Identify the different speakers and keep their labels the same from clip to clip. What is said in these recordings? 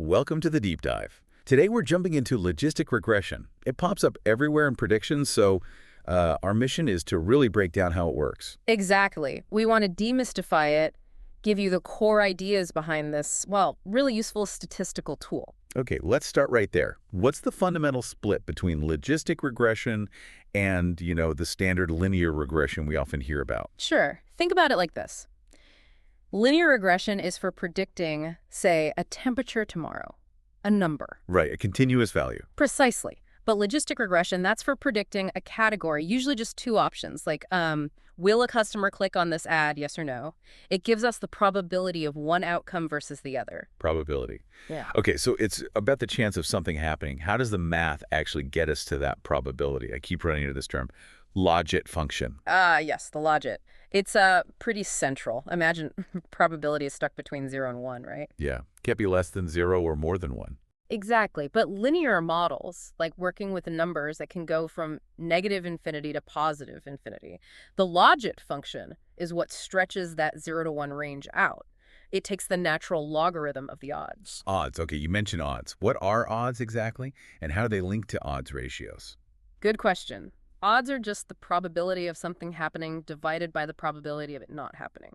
Speaker 1: Welcome to the deep dive. Today we're jumping into logistic regression. It pops up everywhere in predictions, so our mission is to really break down how it works.
Speaker 2: Exactly. We want to demystify it, give you the core ideas behind this, well, really useful statistical tool.
Speaker 1: Okay, let's start right there. What's the fundamental split between logistic regression and, the standard linear regression we often hear about?
Speaker 2: Sure. Think about it like this. Linear regression is for predicting, say, a temperature tomorrow, a number.
Speaker 1: Right, a continuous value.
Speaker 2: Precisely. But logistic regression, that's for predicting a category, usually just two options, like, will a customer click on this ad, yes or no? It gives us the probability of one outcome versus the other.
Speaker 1: Probability.
Speaker 2: Yeah.
Speaker 1: Okay, so it's about the chance of something happening. How does the math actually get us to that probability? I keep running into this term. Logit function.
Speaker 2: Yes, the logit. It's pretty central. Imagine probability is stuck between 0 and 1, right?
Speaker 1: Yeah, can't be less than 0 or more than 1.
Speaker 2: Exactly. But linear models, like working with the numbers that can go from negative infinity to positive infinity, the logit function is what stretches that 0 to 1 range out. It takes the natural logarithm of the odds.
Speaker 1: Odds. Okay, you mentioned odds. What are odds exactly, and how do they link to odds ratios?
Speaker 2: Good question. Odds are just the probability of something happening divided by the probability of it not happening.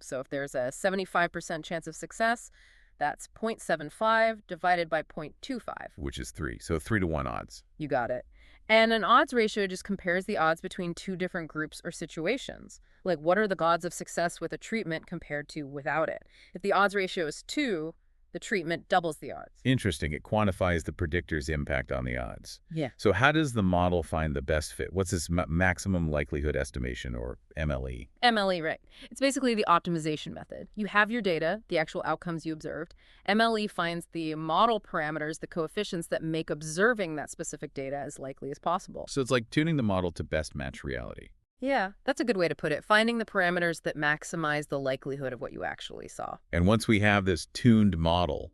Speaker 2: So if there's a 75% chance of success, that's 0.75 divided by 0.25.
Speaker 1: Which is 3. So 3 to 1 odds.
Speaker 2: You got it. And an odds ratio just compares the odds between two different groups or situations. Like, what are the odds of success with a treatment compared to without it? If the odds ratio is 2, the treatment doubles the odds.
Speaker 1: Interesting. It quantifies the predictor's impact on the odds.
Speaker 2: Yeah.
Speaker 1: So how does the model find the best fit? What's this maximum likelihood estimation, or MLE?
Speaker 2: MLE, right. It's basically the optimization method. You have your data, the actual outcomes you observed. MLE finds the model parameters, the coefficients that make observing that specific data as likely as possible.
Speaker 1: So it's like tuning the model to best match reality.
Speaker 2: Yeah, that's a good way to put it. Finding the parameters that maximize the likelihood of what you actually saw.
Speaker 1: And once we have this tuned model,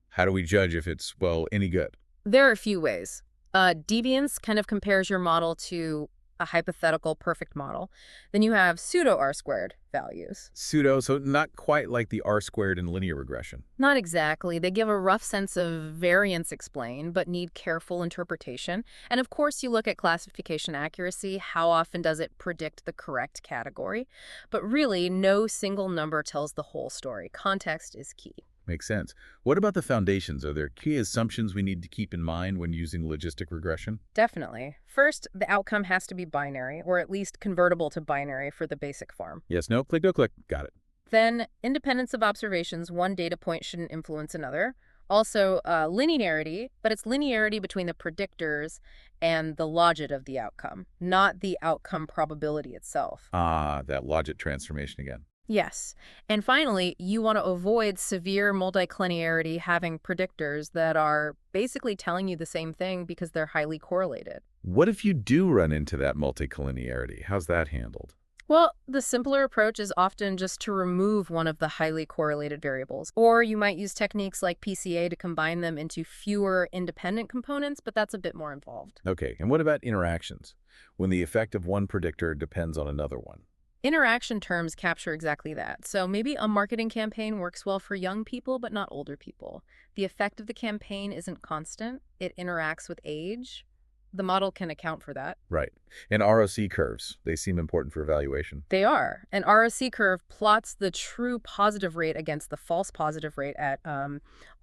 Speaker 1: how do we judge if it's, well, any good?
Speaker 2: There are a few ways. Deviance kind of compares your model to a hypothetical perfect model. Then you have pseudo R-squared values.
Speaker 1: Pseudo, so not quite like the R-squared in linear regression.
Speaker 2: Not exactly. They give a rough sense of variance explained, but need careful interpretation. And of course, you look at classification accuracy. How often does it predict the correct category? But really, no single number tells the whole story. Context is key.
Speaker 1: Makes sense. What about the foundations? Are there key assumptions we need to keep in mind when using logistic regression?
Speaker 2: Definitely. First, the outcome has to be binary, or at least convertible to binary for the basic form.
Speaker 1: Yes, no, click, no, click. Got it.
Speaker 2: Then, independence of observations, one data point shouldn't influence another. Also, linearity, but it's linearity between the predictors and the logit of the outcome, not the outcome probability itself.
Speaker 1: Ah, that logit transformation again.
Speaker 2: Yes. And finally, you want to avoid severe multiclinearity, having predictors that are basically telling you the same thing because they're highly correlated.
Speaker 1: What if you do run into that multicollinearity? How's that handled?
Speaker 2: Well, the simpler approach is often just to remove one of the highly correlated variables. Or you might use techniques like PCA to combine them into fewer independent components, but that's a bit more involved.
Speaker 1: Okay, and what about interactions, when the effect of one predictor depends on another one?
Speaker 2: Interaction terms capture exactly that. So maybe a marketing campaign works well for young people, but not older people. The effect of the campaign isn't constant. It interacts with age. The model can account for that.
Speaker 1: Right. And ROC curves, they seem important for evaluation.
Speaker 2: They are. An ROC curve plots the true positive rate against the false positive rate at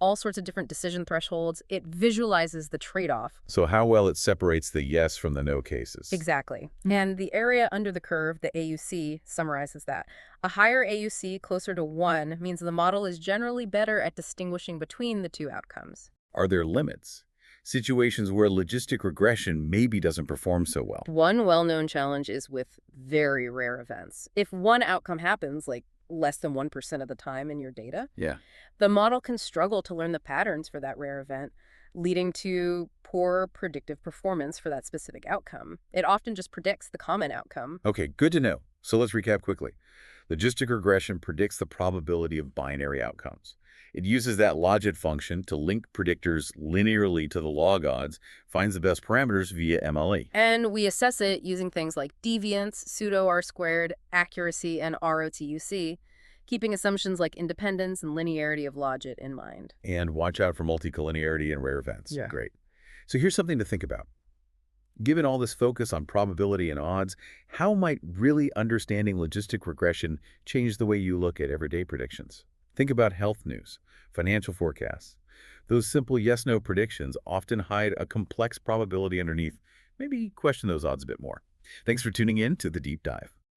Speaker 2: all sorts of different decision thresholds. It visualizes the trade-off.
Speaker 1: So how well it separates the yes from the no cases.
Speaker 2: Exactly. And the area under the curve, the AUC, summarizes that. A higher AUC, closer to 1, means the model is generally better at distinguishing between the two outcomes.
Speaker 1: Are there limits? Situations where logistic regression maybe doesn't perform so well.
Speaker 2: One well-known challenge is with very rare events. If one outcome happens, like less than 1% of the time in your data,
Speaker 1: Yeah.
Speaker 2: the model can struggle to learn the patterns for that rare event, leading to poor predictive performance for that specific outcome. It often just predicts the common outcome.
Speaker 1: Okay, good to know. So let's recap quickly. Logistic regression predicts the probability of binary outcomes. It uses that logit function to link predictors linearly to the log odds, finds the best parameters via MLE.
Speaker 2: And we assess it using things like deviance, pseudo R-squared, accuracy, and ROTUC. keeping assumptions like independence and linearity of logit in mind.
Speaker 1: And watch out for multicollinearity and rare events.
Speaker 3: Yeah.
Speaker 1: Great. So here's something to think about. Given all this focus on probability and odds, how might really understanding logistic regression change the way you look at everyday predictions? Think about health news, financial forecasts. Those simple yes-no predictions often hide a complex probability underneath. Maybe question those odds a bit more. Thanks for tuning in to The Deep Dive.